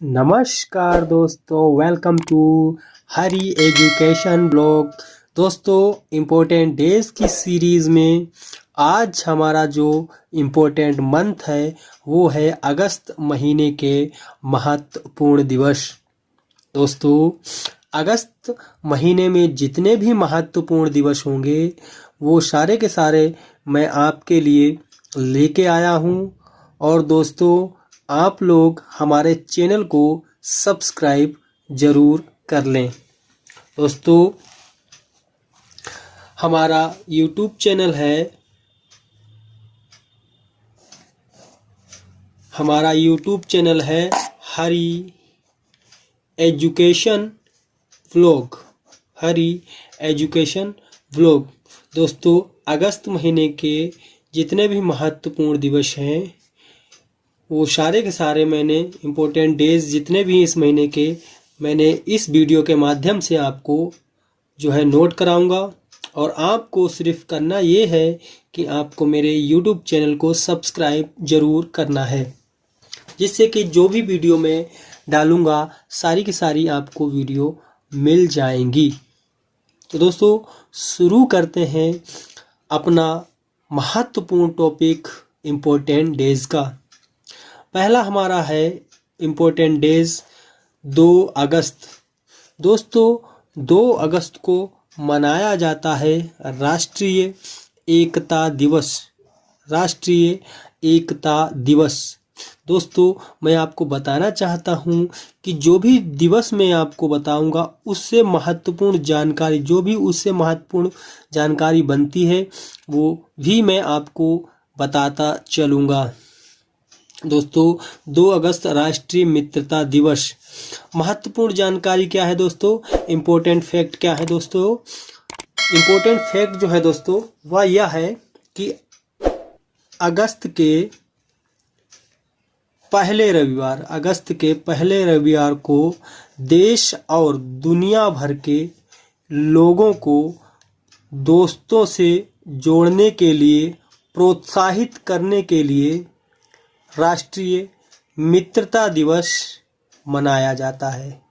नमस्कार दोस्तों, welcome to Hari education blog. दोस्तों, इम्पोर्टेंट डेज की सीरीज़ में आज हमारा जो इम्पोर्टेंट मंथ है वो है अगस्त महीने के महत्वपूर्ण दिवस। दोस्तों, अगस्त महीने में जितने भी महत्वपूर्ण दिवस होंगे वो सारे के सारे मैं आपके लिए लेके आया हूँ। और दोस्तों, आप लोग हमारे चैनल को सब्सक्राइब ज़रूर कर लें। दोस्तों, हमारा यूट्यूब चैनल है हरी एजुकेशन व्लॉग। दोस्तों, अगस्त महीने के जितने भी महत्वपूर्ण दिवस हैं वो सारे के सारे मैंने इम्पोर्टेंट डेज जितने भी इस महीने के मैंने इस वीडियो के माध्यम से आपको जो है नोट कराऊंगा। और आपको सिर्फ करना ये है कि आपको मेरे YouTube चैनल को सब्सक्राइब ज़रूर करना है, जिससे कि जो भी वीडियो मैं डालूंगा सारी की सारी आपको वीडियो मिल जाएंगी। तो दोस्तों, शुरू करते हैं अपना महत्वपूर्ण टॉपिक इम्पोर्टेंट डेज का। पहला हमारा है इम्पोर्टेंट डेज 2 अगस्त। दोस्तों, 2 अगस्त को मनाया जाता है राष्ट्रीय एकता दिवस। दोस्तों, मैं आपको बताना चाहता हूं कि जो भी दिवस मैं आपको बताऊंगा उससे महत्वपूर्ण जानकारी बनती है वो भी मैं आपको बताता चलूँगा। दोस्तों, 2 अगस्त राष्ट्रीय मित्रता दिवस। महत्वपूर्ण जानकारी क्या है दोस्तों? इम्पोर्टेंट फैक्ट क्या है दोस्तों? इम्पोर्टेंट फैक्ट जो है दोस्तों वह यह है कि अगस्त के पहले रविवार को देश और दुनिया भर के लोगों को दोस्तों से जोड़ने के लिए प्रोत्साहित करने के लिए राष्ट्रीय मित्रता दिवस मनाया जाता है।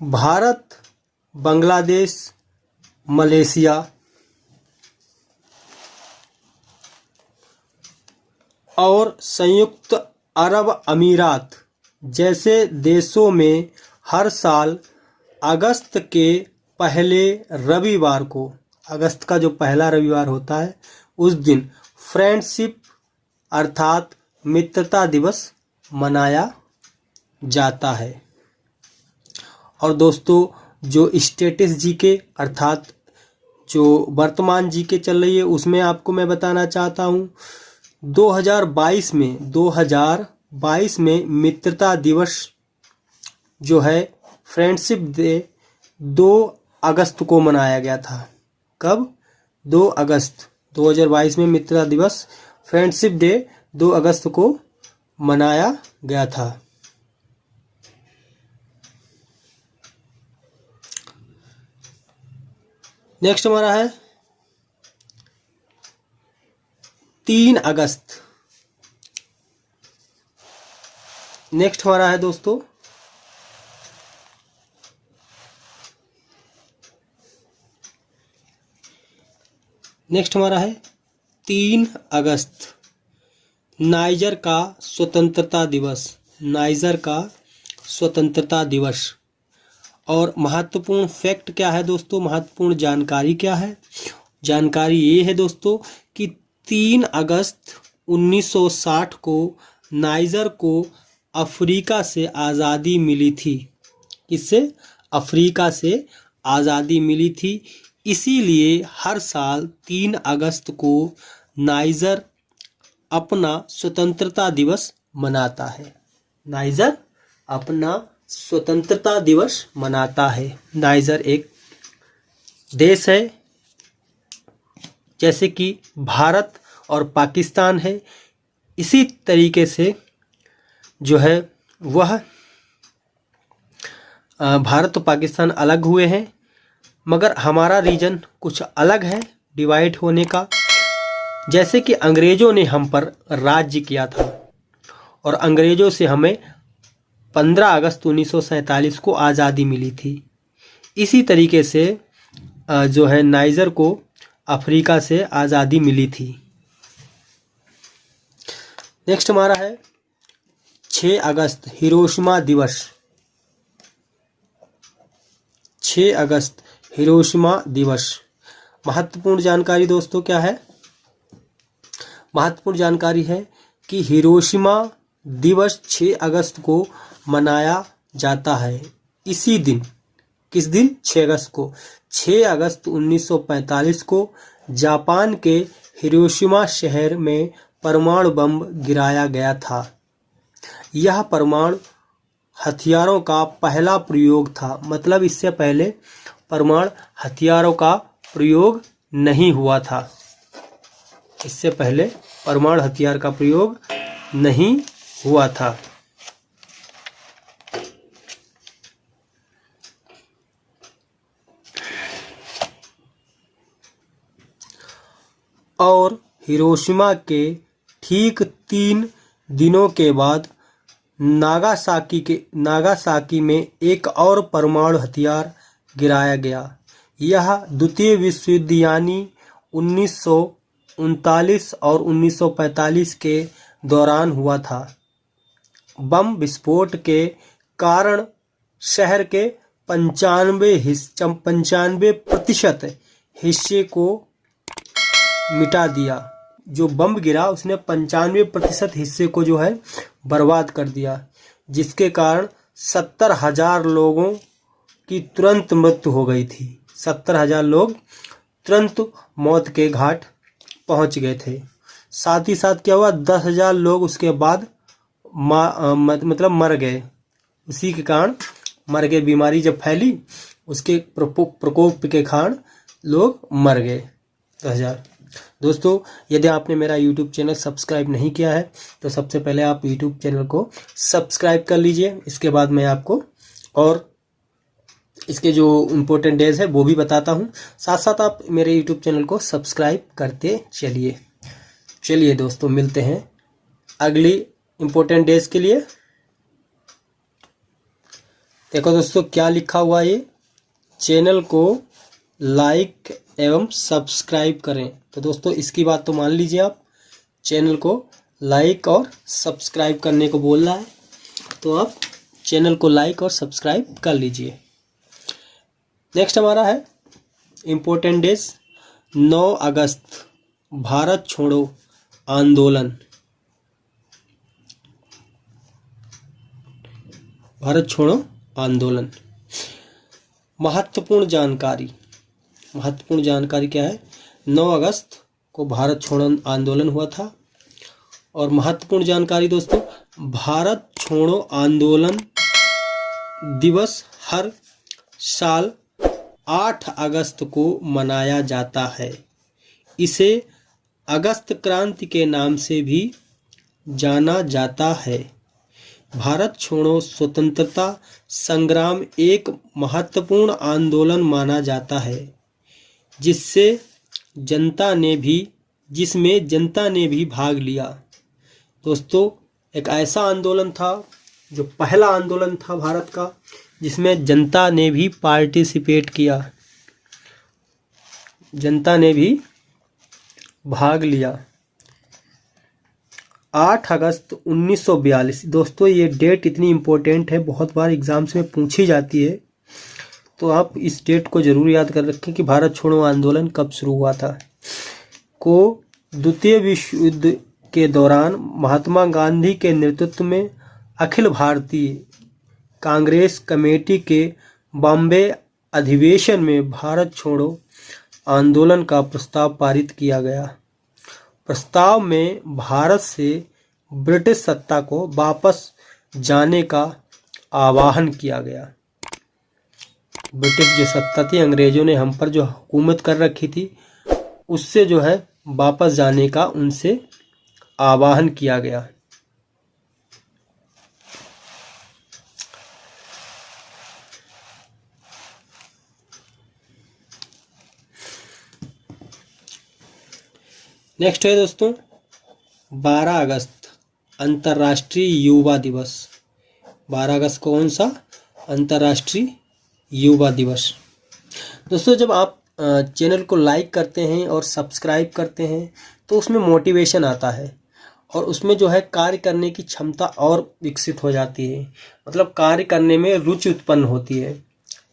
भारत, बांग्लादेश, मलेशिया और संयुक्त अरब अमीरात जैसे देशों में हर साल अगस्त के पहले रविवार को, अगस्त का जो पहला रविवार होता है उस दिन फ्रेंडशिप अर्थात मित्रता दिवस मनाया जाता है। और दोस्तों, जो स्टेटस जीके अर्थात जो वर्तमान जीके चल रही है उसमें आपको मैं बताना चाहता हूँ 2022 में मित्रता दिवस जो है फ्रेंडशिप डे 2 अगस्त को मनाया गया था। कब? 2 अगस्त 2022 में मित्रता दिवस फ्रेंडशिप डे 2 अगस्त को मनाया गया था। नेक्स्ट हमारा है 3 अगस्त। नेक्स्ट हमारा है दोस्तों नेक्स्ट हमारा है 3 अगस्त नाइजर का स्वतंत्रता दिवस। और महत्वपूर्ण फैक्ट क्या है दोस्तों? महत्वपूर्ण जानकारी क्या है? जानकारी ये है दोस्तों कि 3 अगस्त 1960 को नाइजर को अफ्रीका से आज़ादी मिली थी। इससे अफ्रीका से आज़ादी मिली थी। इसीलिए हर साल 3 अगस्त को नाइजर अपना स्वतंत्रता दिवस मनाता है। नाइजर अपना स्वतंत्रता दिवस मनाता है। नाइजर एक देश है जैसे कि भारत और पाकिस्तान है। इसी तरीके से जो है वह भारत और पाकिस्तान अलग हुए हैं, मगर हमारा रीजन कुछ अलग है डिवाइड होने का। जैसे कि अंग्रेज़ों ने हम पर राज्य किया था और अंग्रेज़ों से हमें 15 अगस्त 1947 को आज़ादी मिली थी। इसी तरीके से जो है नाइजर को अफ्रीका से आज़ादी मिली थी। नेक्स्ट हमारा है 6 अगस्त हिरोशिमा दिवस। 6 अगस्त हिरोशिमा दिवस। महत्वपूर्ण जानकारी दोस्तों क्या है? महत्वपूर्ण जानकारी है कि हिरोशिमा दिवस 6 अगस्त को मनाया जाता है। इसी दिन, किस दिन? 6 अगस्त को। 6 अगस्त 1945 को जापान के हिरोशिमा शहर में परमाणु बम गिराया गया था। यह परमाणु हथियारों का पहला प्रयोग था। मतलब इससे पहले परमाणु हथियारों का प्रयोग नहीं हुआ था। इससे पहले परमाणु हथियार का प्रयोग नहीं हुआ था। और हिरोशिमा के ठीक 3 दिनों के बाद नागासाकी में एक और परमाणु हथियार गिराया गया। यह द्वितीय विश्व युद्ध यानी 1939 और 1945 के दौरान हुआ था। बम विस्फोट के कारण शहर के 95% हिस्से को मिटा दिया। जो बम गिरा उसने 95% हिस्से को जो है बर्बाद कर दिया, जिसके कारण 70,000 लोगों की तुरंत मृत्यु हो गई थी। 70,000 लोग तुरंत मौत के घाट पहुंच गए थे। साथ ही साथ क्या हुआ, 10,000 लोग उसके बाद मतलब मर गए। उसी के कारण मर गए। बीमारी जब फैली उसके प्रकोप के कारण लोग मर गए 10,000। दोस्तों, यदि आपने मेरा YouTube चैनल सब्सक्राइब नहीं किया है तो सबसे पहले आप YouTube चैनल को सब्सक्राइब कर लीजिए। इसके बाद मैं आपको और इसके जो इम्पोर्टेंट डेज है वो भी बताता हूँ। साथ साथ आप मेरे YouTube चैनल को सब्सक्राइब करते चलिए। चलिए दोस्तों, मिलते हैं अगली इम्पोर्टेंट डेज के लिए। देखो दोस्तों क्या लिखा हुआ है, ये चैनल को लाइक एवं सब्सक्राइब करें। तो दोस्तों इसकी बात तो मान लीजिए, आप चैनल को लाइक और सब्सक्राइब करने को बोल रहा है, तो आप चैनल को लाइक और सब्सक्राइब कर लीजिए। नेक्स्ट हमारा है इम्पोर्टेंट डेज 9 अगस्त भारत छोड़ो आंदोलन। भारत छोड़ो आंदोलन। महत्वपूर्ण जानकारी क्या है? 9 अगस्त को भारत छोड़ो आंदोलन हुआ था। और महत्वपूर्ण जानकारी दोस्तों, भारत छोड़ो आंदोलन दिवस हर साल 8 अगस्त को मनाया जाता है। इसे अगस्त क्रांति के नाम से भी जाना जाता है। भारत छोड़ो स्वतंत्रता संग्राम एक महत्वपूर्ण आंदोलन माना जाता है, जिसमें जनता ने भी भाग लिया। दोस्तों, एक ऐसा आंदोलन था जो पहला आंदोलन था भारत का, जिसमें जनता ने भी पार्टिसिपेट किया, जनता ने भी भाग लिया। 8 अगस्त 1942। दोस्तों ये डेट इतनी इम्पोर्टेंट है, बहुत बार एग्जाम्स में पूछी जाती है, तो आप इस डेट को जरूर याद कर रखें कि भारत छोड़ो आंदोलन कब शुरू हुआ था। को द्वितीय विश्व युद्ध के दौरान महात्मा गांधी के नेतृत्व में अखिल भारतीय कांग्रेस कमेटी के बॉम्बे अधिवेशन में भारत छोड़ो आंदोलन का प्रस्ताव पारित किया गया। प्रस्ताव में भारत से ब्रिटिश सत्ता को वापस जाने का आह्वान किया गया। ब्रिटिश जो सत्ता थी, अंग्रेजों ने हम पर जो हुकूमत कर रखी थी, उससे जो है वापस जाने का उनसे आह्वान किया गया। नेक्स्ट है दोस्तों 12 अगस्त अंतर्राष्ट्रीय युवा दिवस। 12 अगस्त को कौन सा? अंतर्राष्ट्रीय युवा दिवस। दोस्तों जब आप चैनल को लाइक करते हैं और सब्सक्राइब करते हैं तो उसमें मोटिवेशन आता है और उसमें जो है कार्य करने की क्षमता और विकसित हो जाती है, मतलब कार्य करने में रुचि उत्पन्न होती है।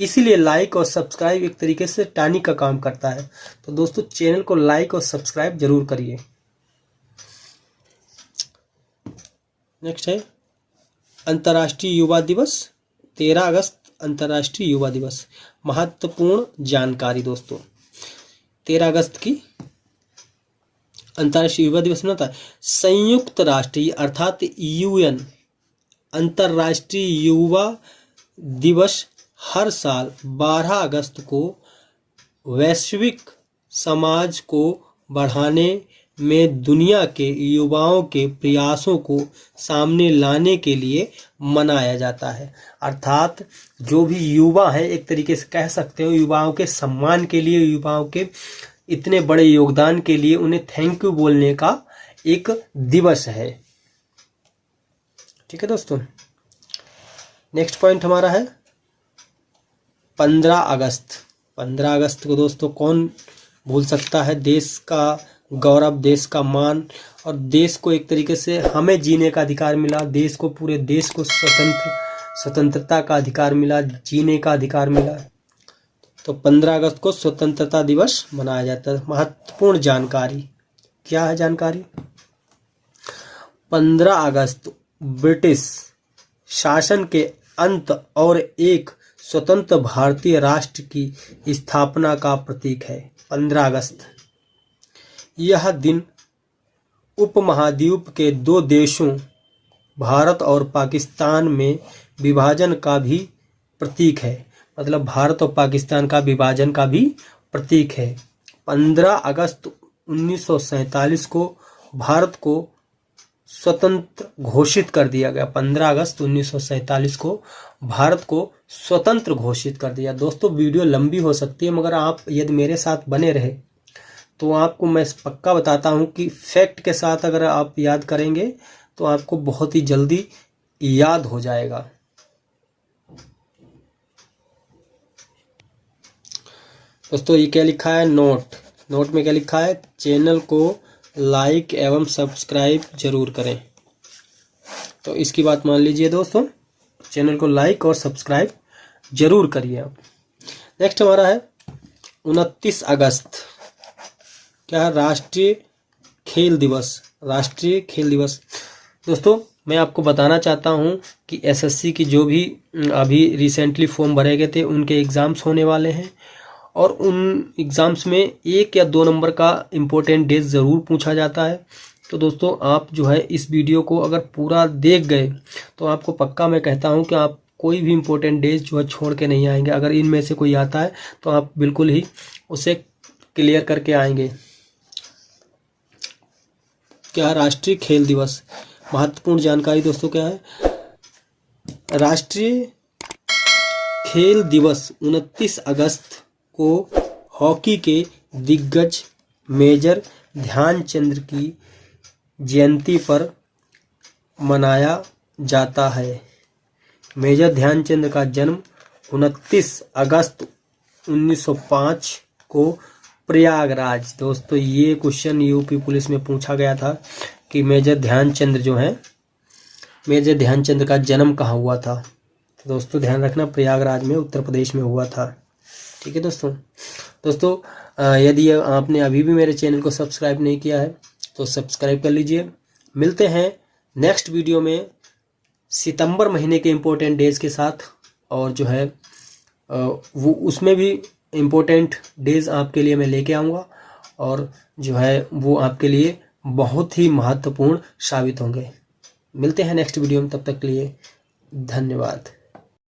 इसीलिए लाइक और सब्सक्राइब एक तरीके से टानी का काम करता है। तो दोस्तों चैनल को लाइक और सब्सक्राइब जरूर करिए। नेक्स्ट है अंतर्राष्ट्रीय युवा दिवस। 13 अगस्त अंतर्राष्ट्रीय युवा दिवस। महत्वपूर्ण जानकारी दोस्तों, 13 अगस्त की अंतर्राष्ट्रीय युवा दिवस बनाता है। संयुक्त राष्ट्र अर्थात यूएन अंतर्राष्ट्रीय युवा दिवस हर साल 12 अगस्त को वैश्विक समाज को बढ़ाने में दुनिया के युवाओं के प्रयासों को सामने लाने के लिए मनाया जाता है। अर्थात जो भी युवा है एक तरीके से कह सकते हो युवाओं के सम्मान के लिए, युवाओं के इतने बड़े योगदान के लिए उन्हें थैंक यू बोलने का एक दिवस है। ठीक है दोस्तों। नेक्स्ट पॉइंट हमारा है 15 अगस्त। 15 अगस्त को दोस्तों कौन भूल सकता है? देश का गौरव, देश का मान और देश को एक तरीके से हमें जीने का अधिकार मिला, देश को, पूरे देश को स्वतंत्रता का अधिकार मिला, जीने का अधिकार मिला। तो 15 अगस्त को स्वतंत्रता दिवस मनाया जाता है। महत्वपूर्ण जानकारी क्या है? जानकारी 15 अगस्त ब्रिटिश शासन के अंत और एक स्वतंत्र भारतीय राष्ट्र की स्थापना का प्रतीक है। 15 अगस्त यह दिन उपमहाद्वीप के दो देशों भारत और पाकिस्तान में विभाजन का भी प्रतीक है, मतलब भारत और पाकिस्तान का विभाजन का भी प्रतीक है। 15 अगस्त 1947 को भारत को स्वतंत्र घोषित कर दिया गया। 15 अगस्त 1947 को भारत को स्वतंत्र घोषित कर दिया। दोस्तों वीडियो लंबी हो सकती है मगर आप यदि मेरे साथ बने रहे तो आपको मैं पक्का बताता हूं कि फैक्ट के साथ अगर आप याद करेंगे तो आपको बहुत ही जल्दी याद हो जाएगा। दोस्तों ये क्या लिखा है? नोट में क्या लिखा है? चैनल को लाइक एवं सब्सक्राइब जरूर करें। तो इसकी बात मान लीजिए दोस्तों, चैनल को लाइक और सब्सक्राइब जरूर करिए आप। नेक्स्ट हमारा है 29 अगस्त। क्या है? राष्ट्रीय खेल दिवस। राष्ट्रीय खेल दिवस दोस्तों मैं आपको बताना चाहता हूं कि एसएससी की जो भी अभी रिसेंटली फॉर्म भरे गए थे उनके एग्ज़ाम्स होने वाले हैं और उन एग्ज़ाम्स में 1 या 2 नंबर का इम्पोर्टेंट डेज ज़रूर पूछा जाता है। तो दोस्तों आप जो है इस वीडियो को अगर पूरा देख गए तो आपको पक्का मैं कहता हूं कि आप कोई भी इम्पोर्टेंट डेज जो है छोड़ के नहीं आएंगे। अगर इनमें से कोई आता है तो आप बिल्कुल ही उसे क्लियर करके आएंगे। क्या? राष्ट्रीय खेल दिवस। महत्वपूर्ण जानकारी दोस्तों क्या है? राष्ट्रीय खेल दिवस 29 अगस्त को हॉकी के दिग्गज मेजर ध्यानचंद की जयंती पर मनाया जाता है। मेजर ध्यानचंद का जन्म 29 अगस्त 1905 को प्रयागराज। दोस्तों ये क्वेश्चन यूपी पुलिस में पूछा गया था कि मेजर ध्यानचंद जो है, मेजर ध्यानचंद का जन्म कहाँ हुआ था। तो दोस्तों ध्यान रखना प्रयागराज में उत्तर प्रदेश में हुआ था। ठीक है दोस्तों यदि आपने अभी भी मेरे चैनल को सब्सक्राइब नहीं किया है तो सब्सक्राइब कर लीजिए। मिलते हैं नेक्स्ट वीडियो में सितंबर महीने के इम्पोर्टेंट डेज के साथ, और जो है वो उसमें भी इम्पोर्टेंट डेज आपके लिए मैं लेके आऊँगा और जो है वो आपके लिए बहुत ही महत्वपूर्ण साबित होंगे। मिलते हैं नेक्स्ट वीडियो में, तब तक के लिए धन्यवाद।